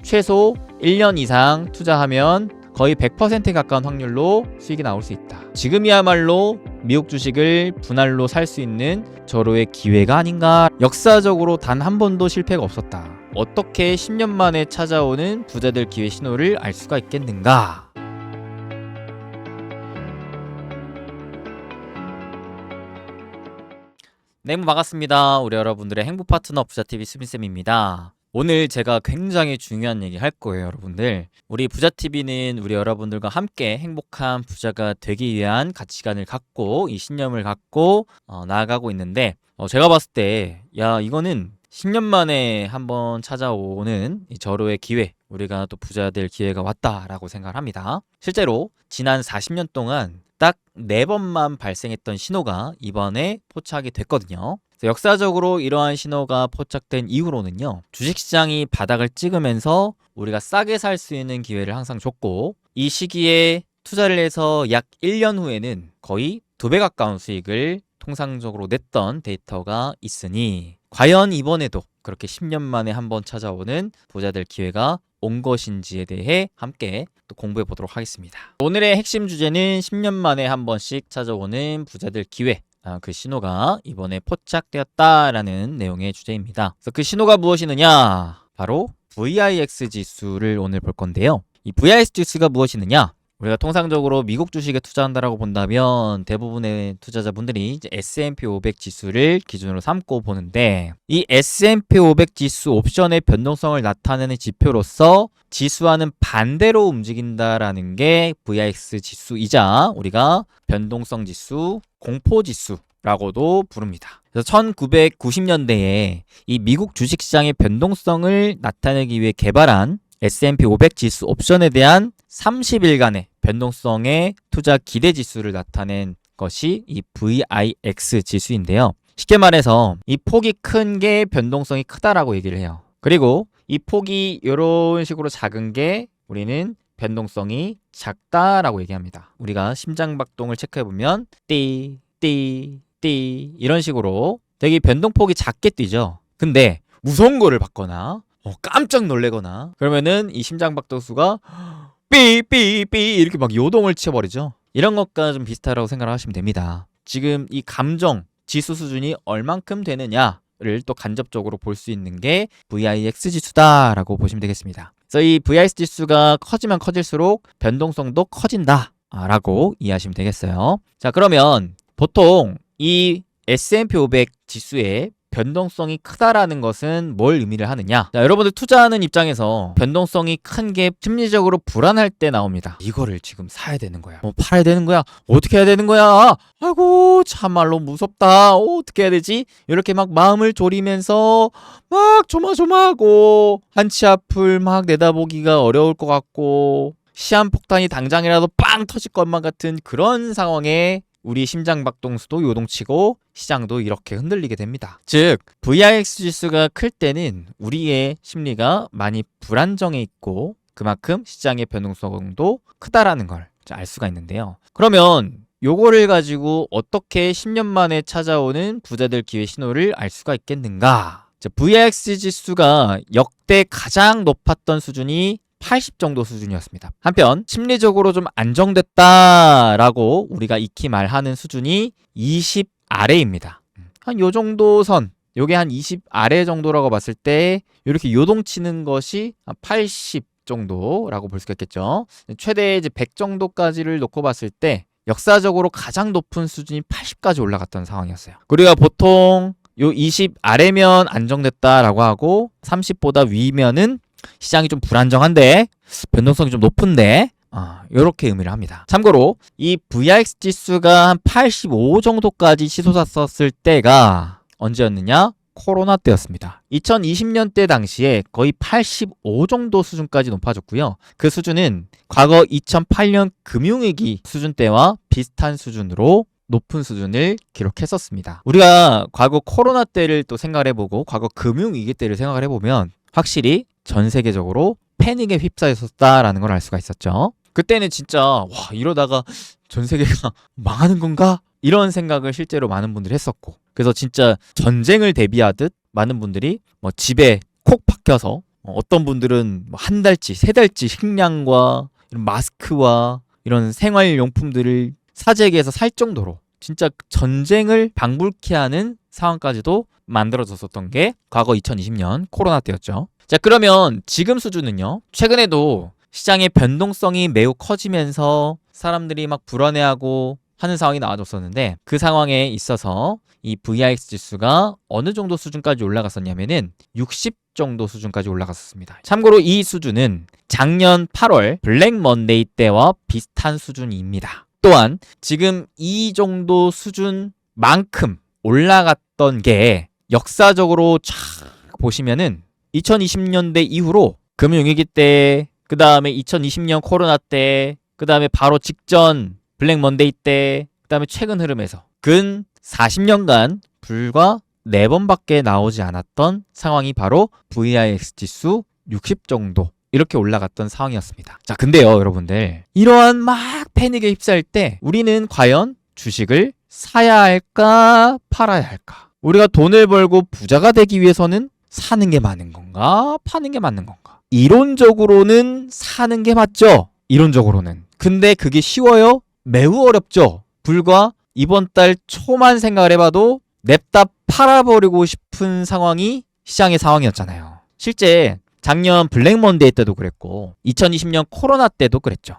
최소 1년 이상 투자하면 거의 100%에 가까운 확률로 수익이 나올 수 있다. 지금이야말로 미국 주식을 분할로 살 수 있는 절호의 기회가 아닌가. 역사적으로 단 한 번도 실패가 없었다. 어떻게 10년 만에 찾아오는 부자들 기회 신호를 알 수가 있겠는가? 네, 반갑습니다. 우리 여러분들의 행복 파트너 부자TV 수빈쌤입니다. 오늘 제가 굉장히 중요한 얘기 할 거예요, 여러분들. 우리 부자TV는 우리 여러분들과 함께 행복한 부자가 되기 위한 가치관을 갖고 이 신념을 갖고 나아가고 있는데 제가 봤을 때 이거는 10년 만에 한번 찾아오는 이 절호의 기회, 우리가 또 부자 될 기회가 왔다라고 생각을 합니다. 실제로 지난 40년 동안 딱 4번만 발생했던 신호가 이번에 포착이 됐거든요. 역사적으로 이러한 신호가 포착된 이후로는요, 주식시장이 바닥을 찍으면서 우리가 싸게 살 수 있는 기회를 항상 줬고, 이 시기에 투자를 해서 약 1년 후에는 거의 2배 가까운 수익을 통상적으로 냈던 데이터가 있으니, 과연 이번에도 그렇게 10년 만에 한번 찾아오는 부자될 기회가 온 것인지에 대해 함께 또 공부해 보도록 하겠습니다. 오늘의 핵심 주제는 10년 만에 한 번씩 찾아오는 부자될 기회, 그 신호가 이번에 포착되었다라는 내용의 주제입니다. 그래서 그 신호가 무엇이느냐? 바로 VIX 지수를 오늘 볼 건데요. 이 VIX 지수가 무엇이느냐? 우리가 통상적으로 미국 주식에 투자한다라고 본다면 대부분의 투자자분들이 이제 S&P 500 지수를 기준으로 삼고 보는데, 이 S&P 500 지수 옵션의 변동성을 나타내는 지표로서 지수와는 반대로 움직인다라는 게 VIX 지수이자 우리가 변동성 지수, 공포 지수라고도 부릅니다. 그래서 1990년대에 이 미국 주식시장의 변동성을 나타내기 위해 개발한 S&P 500 지수 옵션에 대한 30일간의 변동성의 투자 기대 지수를 나타낸 것이 이 VIX 지수인데요. 쉽게 말해서 이 폭이 큰 게 변동성이 크다라고 얘기를 해요. 그리고 이 폭이 이런 식으로 작은 게 우리는 변동성이 작다라고 얘기합니다. 우리가 심장박동을 체크해보면 띠, 띠, 띠 이런 식으로 되게 변동폭이 작게 뛰죠. 근데 무서운 거를 받거나 깜짝 놀래거나 그러면은 이 심장박동수가 삐삐삐 이렇게 막 요동을 치어버리죠. 이런 것과 좀 비슷하다고 생각을 하시면 됩니다. 지금 이 감정 지수 수준이 얼만큼 되느냐를 또 간접적으로 볼 수 있는 게 VIX 지수다라고 보시면 되겠습니다. 그래서 이 VIX 지수가 커지면 커질수록 변동성도 커진다라고 이해하시면 되겠어요. 자, 그러면 보통 이 S&P 500 지수의 변동성이 크다라는 것은 뭘 의미를 하느냐? 자, 여러분들 투자하는 입장에서 변동성이 큰 게 심리적으로 불안할 때 나옵니다. 이거를 지금 사야 되는 거야. 팔아야 되는 거야. 어떻게 해야 되는 거야? 아이고, 참말로 무섭다. 어떻게 해야 되지? 이렇게 막 마음을 졸이면서 막 조마조마하고 한치 앞을 막 내다보기가 어려울 것 같고 시한폭탄이 당장이라도 빵 터질 것만 같은 그런 상황에 우리 심장박동수도 요동치고 시장도 이렇게 흔들리게 됩니다. 즉 VIX 지수가 클 때는 우리의 심리가 많이 불안정해 있고 그만큼 시장의 변동성도 크다라는 걸 알 수가 있는데요. 그러면 요거를 가지고 어떻게 10년 만에 찾아오는 부자들 기회 신호를 알 수가 있겠는가? VIX 지수가 역대 가장 높았던 수준이 80 정도 수준이었습니다. 한편 심리적으로 좀 안정됐다라고 우리가 익히 말하는 수준이 20 아래입니다. 한 요 정도 선, 요게 한 20 아래 정도라고 봤을 때 이렇게 요동치는 것이 한 80 정도라고 볼 수가 있겠죠. 최대 이제 100 정도까지를 놓고 봤을 때 역사적으로 가장 높은 수준이 80까지 올라갔던 상황이었어요. 우리가 보통 요 20 아래면 안정됐다라고 하고 30보다 위면은 시장이 좀 불안정한데 변동성이 좀 높은데 이렇게 의미를 합니다. 참고로 이 VIX 지수가 한 85 정도까지 치솟았었을 때가 언제였느냐? 코로나 때였습니다. 2020년대 당시에 거의 85 정도 수준까지 높아졌고요. 그 수준은 과거 2008년 금융위기 수준 때와 비슷한 수준으로 높은 수준을 기록했었습니다. 우리가 과거 코로나 때를 또 생각을 해보고 과거 금융위기 때를 생각을 해보면 확실히 전 세계적으로 패닉에 휩싸였었다라는 걸 알 수가 있었죠. 그때는 진짜 와 이러다가 전 세계가 망하는 건가? 이런 생각을 실제로 많은 분들이 했었고 그래서 진짜 전쟁을 대비하듯 많은 분들이 뭐 집에 콕 박혀서 어떤 분들은 뭐 한 달치, 세 달치 식량과 이런 마스크와 이런 생활용품들을 사재기에서 살 정도로 진짜 전쟁을 방불케 하는 상황까지도 만들어졌었던 게 과거 2020년 코로나 때였죠. 자, 그러면 지금 수준은요. 최근에도 시장의 변동성이 매우 커지면서 사람들이 막 불안해하고 하는 상황이 나와줬었는데 그 상황에 있어서 이 VIX 지수가 어느 정도 수준까지 올라갔었냐면은 60 정도 수준까지 올라갔었습니다. 참고로 이 수준은 작년 8월 블랙 먼데이 때와 비슷한 수준입니다. 또한 지금 이 정도 수준만큼 올라갔던 게 역사적으로 쫙 보시면은 2020년대 이후로 금융위기 때, 그 다음에 2020년 코로나 때, 그 다음에 바로 직전 블랙 먼데이 때, 그 다음에 최근 흐름에서 근 40년간 불과 4번밖에 나오지 않았던 상황이 바로 VIX 지수 60 정도 이렇게 올라갔던 상황이었습니다. 자, 근데요, 여러분들. 이러한 막 패닉에 휩싸일 때 우리는 과연 주식을 사야 할까, 팔아야 할까? 우리가 돈을 벌고 부자가 되기 위해서는 사는 게 맞는 건가, 파는 게 맞는 건가? 이론적으로는 사는 게 맞죠? 이론적으로는. 근데 그게 쉬워요? 매우 어렵죠? 불과 이번 달 초만 생각을 해봐도 냅다 팔아버리고 싶은 상황이 시장의 상황이었잖아요. 실제 작년 블랙 먼데이 때도 그랬고 2020년 코로나 때도 그랬죠.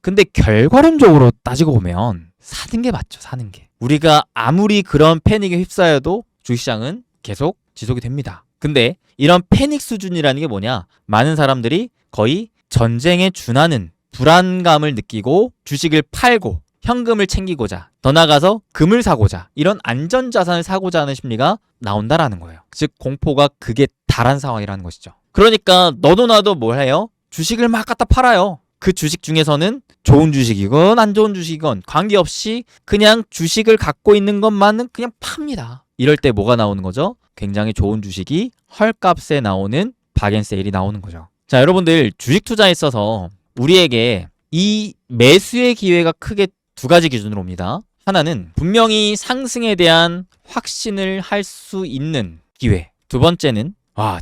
근데 결과론적으로 따지고 보면 사는 게 맞죠. 사는 게. 우리가 아무리 그런 패닉에 휩싸여도 주식시장은 계속 지속이 됩니다. 근데 이런 패닉 수준이라는 게 뭐냐? 많은 사람들이 거의 전쟁에 준하는 불안감을 느끼고 주식을 팔고 현금을 챙기고자, 더 나아가서 금을 사고자, 이런 안전자산을 사고자 하는 심리가 나온다라는 거예요. 즉 공포가 극에 달한 상황이라는 것이죠. 그러니까 너도 나도 뭘 해요? 주식을 막 갖다 팔아요. 그 주식 중에서는 좋은 주식이건 안 좋은 주식이건 관계없이 그냥 주식을 갖고 있는 것만은 그냥 팝니다. 이럴 때 뭐가 나오는 거죠? 굉장히 좋은 주식이 헐값에 나오는 박앤세일이 나오는 거죠. 자, 여러분들 주식 투자에 있어서 우리에게 이 매수의 기회가 크게 두 가지 기준으로 옵니다. 하나는 분명히 상승에 대한 확신을 할 수 있는 기회. 두 번째는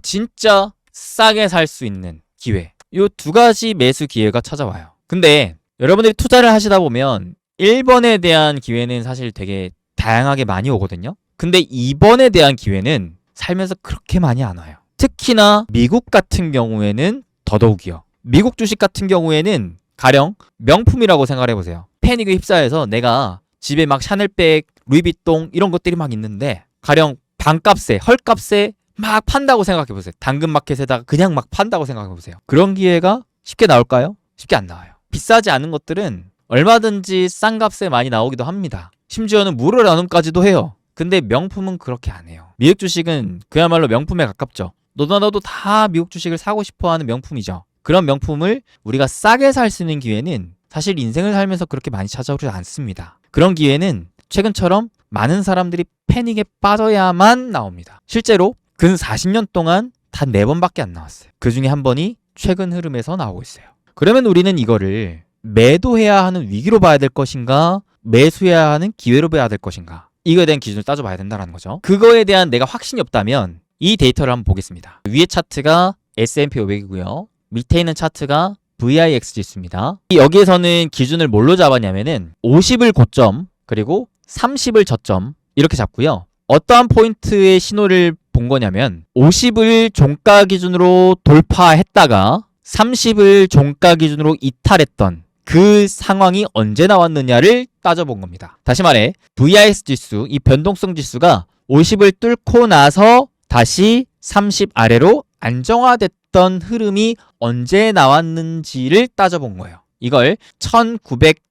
진짜 싸게 살 수 있는 기회. 이 두 가지 매수 기회가 찾아와요. 근데 여러분들이 투자를 하시다 보면 1번에 대한 기회는 사실 되게 다양하게 많이 오거든요. 근데 2번에 대한 기회는 살면서 그렇게 많이 안 와요. 특히나 미국 같은 경우에는 더더욱이요. 미국 주식 같은 경우에는 가령 명품이라고 생각을 해보세요. 패닉에 휩싸여서 내가 집에 막 샤넬백, 루이비통 이런 것들이 막 있는데 가령 반값에, 헐값에 막 판다고 생각해보세요. 당근마켓에다가 그냥 막 판다고 생각해보세요. 그런 기회가 쉽게 나올까요? 쉽게 안 나와요. 비싸지 않은 것들은 얼마든지 싼 값에 많이 나오기도 합니다. 심지어는 무료 나눔까지도 해요. 근데 명품은 그렇게 안 해요. 미국 주식은 그야말로 명품에 가깝죠. 너도 나도 다 미국 주식을 사고 싶어하는 명품이죠. 그런 명품을 우리가 싸게 살 수 있는 기회는 사실 인생을 살면서 그렇게 많이 찾아오지 않습니다. 그런 기회는 최근처럼 많은 사람들이 패닉에 빠져야만 나옵니다. 실제로 근 40년 동안 단 4번밖에 안 나왔어요. 그 중에 한 번이 최근 흐름에서 나오고 있어요. 그러면 우리는 이거를 매도해야 하는 위기로 봐야 될 것인가, 매수해야 하는 기회로 봐야 될 것인가, 이거에 대한 기준을 따져봐야 된다는 거죠. 그거에 대한 내가 확신이 없다면 이 데이터를 한번 보겠습니다. 위의 차트가 S&P 500이고요. 밑에 있는 차트가 VIX 지수입니다. 여기에서는 기준을 뭘로 잡았냐면은 50을 고점, 그리고 30을 저점 이렇게 잡고요. 어떠한 포인트의 신호를 본 거냐면 50을 종가 기준으로 돌파했다가 30을 종가 기준으로 이탈했던 그 상황이 언제 나왔느냐를 따져본 겁니다. 다시 말해 VIX 지수, 이 변동성 지수가 50을 뚫고 나서 다시 30 아래로 안정화됐던 흐름이 언제 나왔는지를 따져본 거예요. 이걸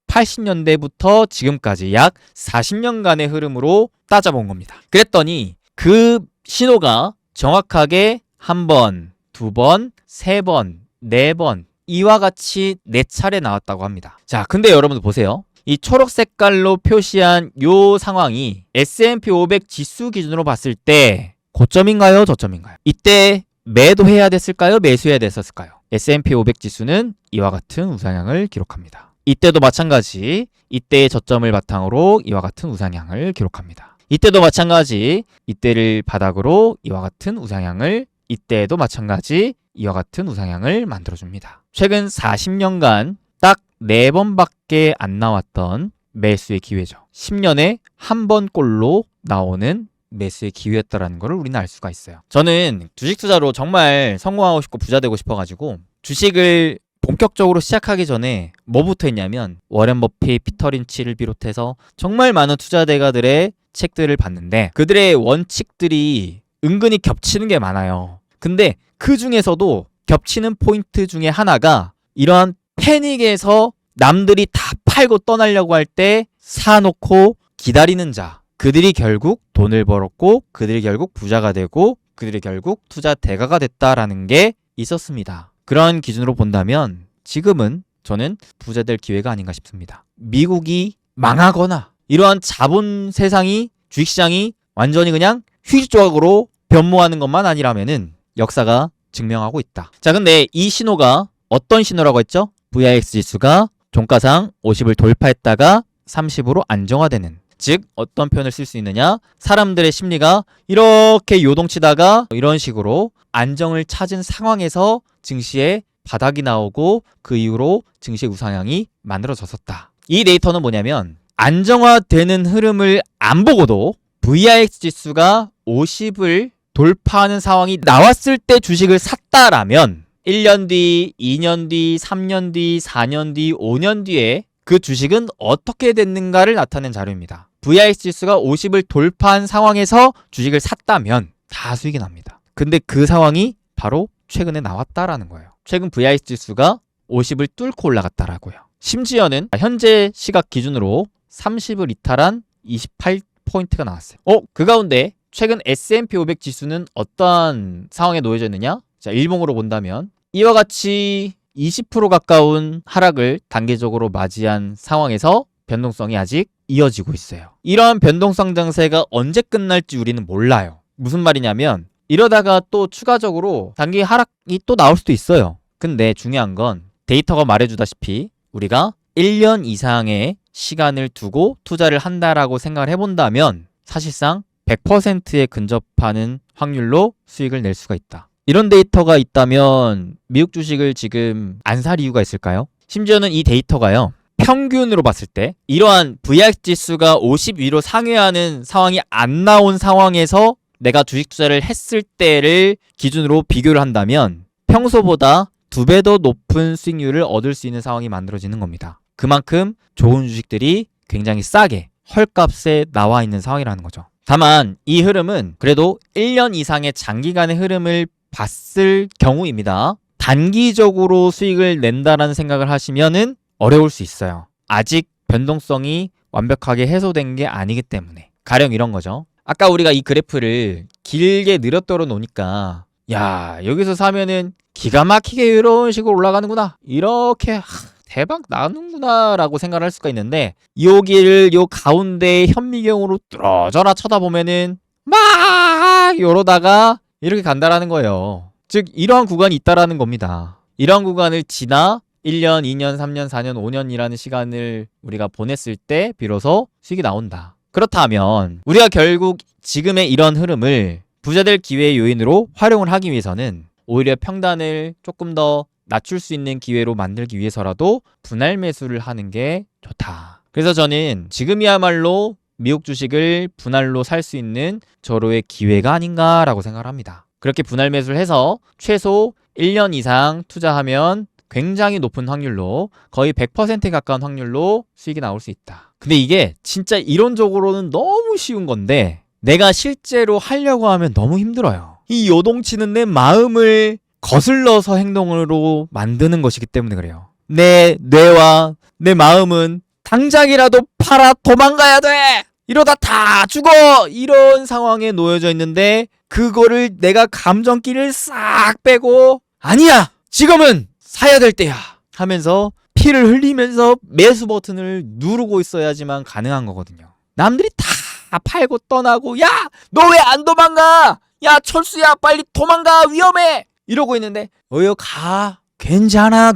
1980년대부터 지금까지 약 40년간의 흐름으로 따져본 겁니다. 그랬더니 그 신호가 정확하게 한 번, 두 번, 세 번, 네 번 이와 같이 4차례 나왔다고 합니다. 자, 근데 여러분들 보세요. 이 초록 색깔로 표시한 요 상황이 S&P 500 지수 기준으로 봤을 때 고점인가요? 저점인가요? 이때 매도해야 됐을까요? 매수해야 됐었을까요? S&P 500 지수는 이와 같은 우상향을 기록합니다. 이때도 마찬가지 이때의 저점을 바탕으로 이와 같은 우상향을 기록합니다. 이때도 마찬가지 이때를 바닥으로 이와 같은 우상향을, 이때에도 마찬가지 이와 같은 우상향을 만들어줍니다. 최근 40년간 딱 4번밖에 안 나왔던 매수의 기회죠. 10년에 한 번꼴로 나오는 매수의 기회였다라는 것을 우리는 알 수가 있어요. 저는 주식 투자로 정말 성공하고 싶고 부자 되고 싶어가지고 주식을 본격적으로 시작하기 전에 뭐부터 했냐면 워렌 버핏, 피터 린치를 비롯해서 정말 많은 투자대가들의 책들을 봤는데 그들의 원칙들이 은근히 겹치는 게 많아요. 근데 그 중에서도 겹치는 포인트 중에 하나가 이러한 패닉에서 남들이 다 팔고 떠나려고 할 때 사놓고 기다리는 자, 그들이 결국 돈을 벌었고 그들이 결국 부자가 되고 그들이 결국 투자 대가가 됐다라는 게 있었습니다. 그런 기준으로 본다면 지금은 저는 부자 될 기회가 아닌가 싶습니다. 미국이 망하거나 이러한 자본 세상이 주식시장이 완전히 그냥 휴지조각으로 변모하는 것만 아니라면은 역사가 증명하고 있다. 자, 근데 이 신호가 어떤 신호라고 했죠? VIX 지수가 종가상 50을 돌파했다가 30으로 안정화되는, 즉 어떤 표현을 쓸 수 있느냐? 사람들의 심리가 이렇게 요동치다가 이런 식으로 안정을 찾은 상황에서 증시에 바닥이 나오고 그 이후로 증시의 우상향이 만들어졌었다. 이 데이터는 뭐냐면 안정화되는 흐름을 안 보고도 VIX 지수가 50을 돌파하는 상황이 나왔을 때 주식을 샀다라면 1년 뒤, 2년 뒤, 3년 뒤, 4년 뒤, 5년 뒤에 그 주식은 어떻게 됐는가를 나타낸 자료입니다. VIX 지수가 50을 돌파한 상황에서 주식을 샀다면 다 수익이 납니다. 근데 그 상황이 바로 최근에 나왔다라는 거예요. 최근 VIX 지수가 50을 뚫고 올라갔다라고요. 심지어는 현재 시각 기준으로 30을 이탈한 28포인트가 나왔어요. 그 가운데 최근 S&P 500 지수는 어떠한 상황에 놓여져 있느냐? 자, 일봉으로 본다면 이와 같이 20% 가까운 하락을 단계적으로 맞이한 상황에서 변동성이 아직 이어지고 있어요. 이러한 변동성 장세가 언제 끝날지 우리는 몰라요. 무슨 말이냐면 이러다가 또 추가적으로 단기 하락이 또 나올 수도 있어요. 근데 중요한 건 데이터가 말해주다시피 우리가 1년 이상의 시간을 두고 투자를 한다라고 생각을 해본다면 사실상 100%에 근접하는 확률로 수익을 낼 수가 있다. 이런 데이터가 있다면 미국 주식을 지금 안 살 이유가 있을까요? 심지어는 이 데이터가요, 평균으로 봤을 때 이러한 VIX 지수가 50 위로 상회하는 상황이 안 나온 상황에서 내가 주식 투자를 했을 때를 기준으로 비교를 한다면 평소보다 2배 더 높은 수익률을 얻을 수 있는 상황이 만들어지는 겁니다. 그만큼 좋은 주식들이 굉장히 싸게 헐값에 나와 있는 상황이라는 거죠. 다만 이 흐름은 그래도 1년 이상의 장기간의 흐름을 봤을 경우입니다. 단기적으로 수익을 낸다라는 생각을 하시면은 어려울 수 있어요. 아직 변동성이 완벽하게 해소된 게 아니기 때문에. 가령 이런 거죠. 아까 우리가 이 그래프를 길게 늘어뜨려 놓으니까 야, 여기서 사면은 기가 막히게 이런 식으로 올라가는구나, 이렇게 대박 나는구나 라고 생각을 할 수가 있는데, 여기를 요 가운데 현미경으로 뚫어져라 쳐다보면은 막 이러다가 이렇게 간다라는 거예요. 즉 이러한 구간이 있다라는 겁니다. 이러한 구간을 지나 1년, 2년, 3년, 4년, 5년이라는 시간을 우리가 보냈을 때 비로소 수익이 나온다. 그렇다면 우리가 결국 지금의 이런 흐름을 부자될 기회의 요인으로 활용을 하기 위해서는 오히려 평단을 조금 더 낮출 수 있는 기회로 만들기 위해서라도 분할 매수를 하는 게 좋다. 그래서 저는 지금이야말로 미국 주식을 분할로 살 수 있는 절호의 기회가 아닌가라고 생각을 합니다. 그렇게 분할 매수를 해서 최소 1년 이상 투자하면 굉장히 높은 확률로, 거의 100%에 가까운 확률로 수익이 나올 수 있다. 근데 이게 진짜 이론적으로는 너무 쉬운 건데 내가 실제로 하려고 하면 너무 힘들어요. 이 요동치는 내 마음을 거슬러서 행동으로 만드는 것이기 때문에 그래요. 내 뇌와 내 마음은 당장이라도 팔아 도망가야 돼! 이러다 다 죽어! 이런 상황에 놓여져 있는데 그거를 내가 감정기를 싹 빼고 아니야! 지금은 사야 될 때야! 하면서 피를 흘리면서 매수 버튼을 누르고 있어야지만 가능한 거거든요. 남들이 다 팔고 떠나고 야! 너 왜 안 도망가! 야 철수야 빨리 도망가! 위험해! 이러고 있는데 어여 가! 괜찮아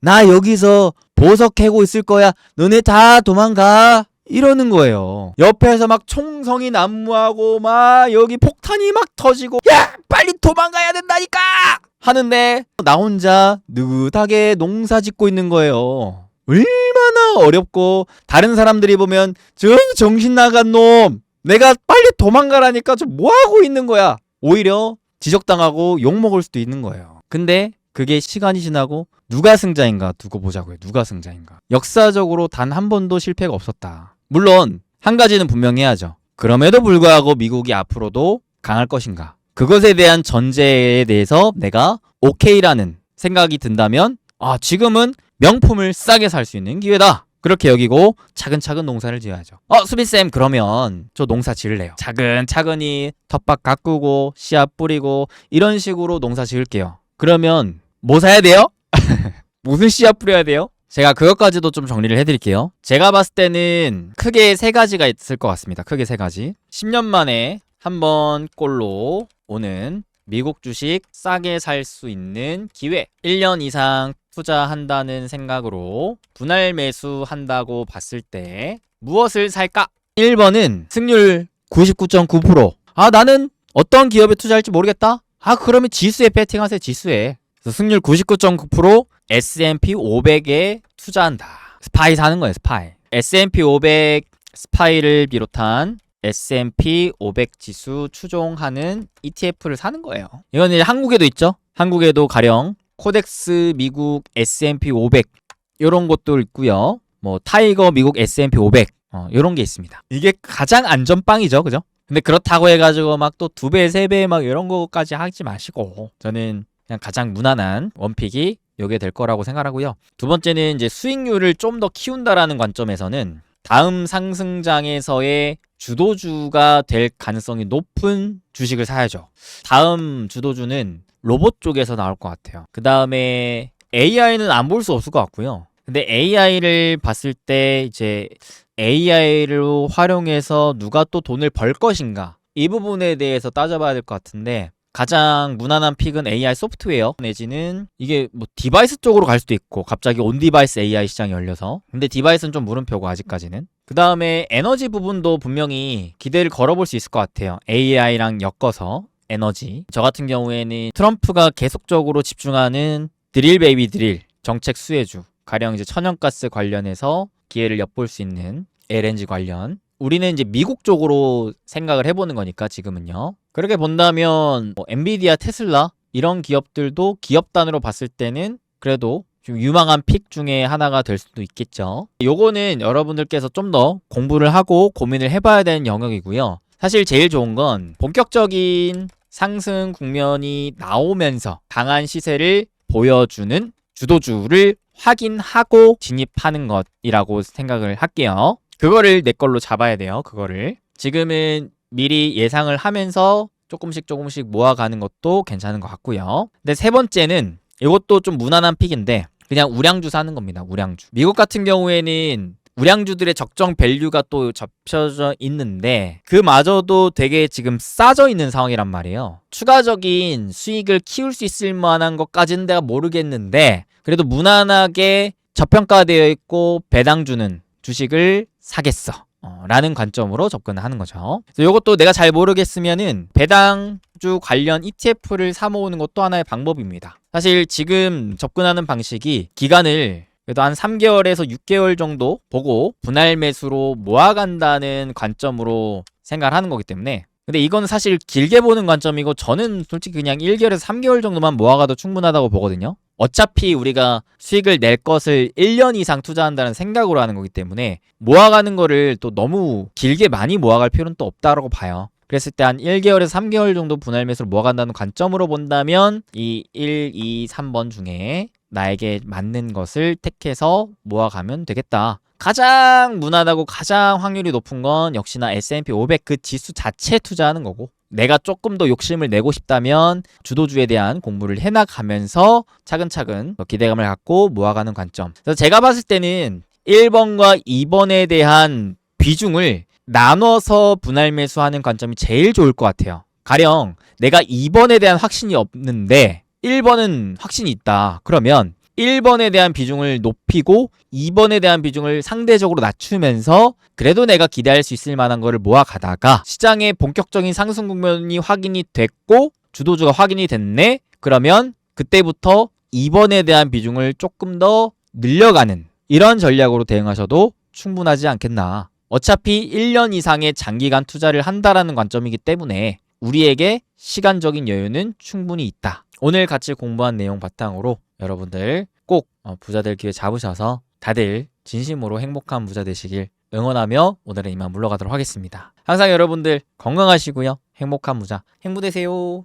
나 여기서 보석 캐고 있을 거야. 너네 다 도망가. 이러는 거예요. 옆에서 막 총성이 난무하고 막 여기 폭탄이 막 터지고 야 빨리 도망가야 된다니까 하는데 나 혼자 느긋하게 농사 짓고 있는 거예요. 얼마나 어렵고 다른 사람들이 보면 저 정신 나간 놈 내가 빨리 도망가라니까 저 뭐하고 있는 거야. 오히려 지적당하고 욕먹을 수도 있는 거예요. 근데 그게 시간이 지나고 누가 승자인가 두고 보자고요. 누가 승자인가. 역사적으로 단 한 번도 실패가 없었다. 물론 한 가지는 분명히 해야죠. 그럼에도 불구하고 미국이 앞으로도 강할 것인가. 그것에 대한 전제에 대해서 내가 오케이라는 생각이 든다면 지금은 명품을 싸게 살 수 있는 기회다. 그렇게 여기고 차근차근 농사를 지어야죠. 수빈쌤 그러면 저 농사 지을래요. 차근차근히 텃밭 가꾸고 씨앗 뿌리고 이런 식으로 농사 지을게요. 그러면 뭐 사야 돼요? 무슨 씨앗 뿌려야 돼요? 제가 그것까지도 좀 정리를 해드릴게요. 제가 봤을 때는 크게 3가지가 있을 것 같습니다. 크게 3가지. 10년 만에 한 번 꼴로 오는 미국 주식 싸게 살 수 있는 기회. 1년 이상 투자한다는 생각으로 분할 매수한다고 봤을 때 무엇을 살까? 1번은 승률 99.9%. 나는 어떤 기업에 투자할지 모르겠다. 그러면 지수에 배팅하세요. 지수에. 그래서 승률 99.9% S&P 500에 투자한다. 스파이 사는 거예요. 스파이. S&P 500 스파이를 비롯한 S&P 500 지수 추종하는 ETF를 사는 거예요. 이건 이제 한국에도 있죠. 한국에도 가령 코덱스 미국 S&P 500 이런 것도 있고요. 뭐 타이거 미국 S&P 500 이런 게 있습니다. 이게 가장 안전빵이죠. 그죠? 근데 그렇다고 해가지고 막 또 2배, 3배 막 이런 거까지 하지 마시고 저는 그냥 가장 무난한 원픽이 요게 될 거라고 생각하고요. 두 번째는 이제 수익률을 좀 더 키운다라는 관점에서는 다음 상승장에서의 주도주가 될 가능성이 높은 주식을 사야죠. 다음 주도주는 로봇 쪽에서 나올 것 같아요. 그 다음에 AI는 안 볼 수 없을 것 같고요. 근데 AI를 봤을 때 이제 AI를 활용해서 누가 또 돈을 벌 것인가 이 부분에 대해서 따져봐야 될 것 같은데 가장 무난한 픽은 AI 소프트웨어 내지는 이게 뭐 디바이스 쪽으로 갈 수도 있고 갑자기 온디바이스 AI 시장이 열려서 근데 디바이스는 좀 물음표고 아직까지는 그 다음에 에너지 부분도 분명히 기대를 걸어볼 수 있을 것 같아요. AI랑 엮어서 에너지 저 같은 경우에는 트럼프가 계속적으로 집중하는 드릴 베이비 드릴 정책 수혜주 가령 이제 천연가스 관련해서 기회를 엿볼 수 있는 LNG 관련 우리는 이제 미국 쪽으로 생각을 해보는 거니까 지금은요. 그렇게 본다면 뭐 엔비디아, 테슬라 이런 기업들도 기업 단으로 봤을 때는 그래도 좀 유망한 픽 중에 하나가 될 수도 있겠죠. 요거는 여러분들께서 좀 더 공부를 하고 고민을 해봐야 되는 영역이고요. 사실 제일 좋은 건 본격적인 상승 국면이 나오면서 강한 시세를 보여주는 주도주를 확인하고 진입하는 것이라고 생각을 할게요. 그거를 내 걸로 잡아야 돼요. 그거를 지금은 미리 예상을 하면서 조금씩 모아가는 것도 괜찮은 것 같고요. 근데 3번째는 이것도 좀 무난한 픽인데 그냥 우량주 사는 겁니다. 우량주. 미국 같은 경우에는 우량주들의 적정 밸류가 또 접혀져 있는데 그마저도 되게 지금 싸져 있는 상황이란 말이에요. 추가적인 수익을 키울 수 있을 만한 것까지는 내가 모르겠는데 그래도 무난하게 저평가되어 있고 배당 주는 주식을 사겠어 라는 관점으로 접근을 하는 거죠. 그래서 이것도 내가 잘 모르겠으면은 배당주 관련 ETF를 사 모으는 것도 하나의 방법입니다. 사실 지금 접근하는 방식이 기간을 그래도 한 3개월에서 6개월 정도 보고 분할 매수로 모아간다는 관점으로 생각을 하는 거기 때문에 근데 이건 사실 길게 보는 관점이고 저는 솔직히 그냥 1개월에서 3개월 정도만 모아가도 충분하다고 보거든요. 어차피 우리가 수익을 낼 것을 1년 이상 투자한다는 생각으로 하는 거기 때문에 모아가는 거를 또 너무 길게 많이 모아갈 필요는 또 없다고 봐요. 그랬을 때 한 1개월에서 3개월 정도 분할 매수를 모아간다는 관점으로 본다면 이 1, 2, 3번 중에 나에게 맞는 것을 택해서 모아가면 되겠다. 가장 무난하고 가장 확률이 높은 건 역시나 S&P 500 그 지수 자체에 투자하는 거고 내가 조금 더 욕심을 내고 싶다면 주도주에 대한 공부를 해나가면서 차근차근 기대감을 갖고 모아가는 관점. 그래서 제가 봤을 때는 1번과 2번에 대한 비중을 나눠서 분할 매수하는 관점이 제일 좋을 것 같아요. 가령 내가 2번에 대한 확신이 없는데 1번은 확신이 있다. 그러면 1번에 대한 비중을 높이고 2번에 대한 비중을 상대적으로 낮추면서 그래도 내가 기대할 수 있을 만한 거를 모아가다가 시장의 본격적인 상승 국면이 확인이 됐고 주도주가 확인이 됐네? 그러면 그때부터 2번에 대한 비중을 조금 더 늘려가는 이런 전략으로 대응하셔도 충분하지 않겠나. 어차피 1년 이상의 장기간 투자를 한다라는 관점이기 때문에 우리에게 시간적인 여유는 충분히 있다. 오늘 같이 공부한 내용 바탕으로 여러분들 꼭 부자 될 기회 잡으셔서 다들 진심으로 행복한 부자 되시길 응원하며 오늘은 이만 물러가도록 하겠습니다. 항상 여러분들 건강하시고요. 행복한 부자 행부 되세요.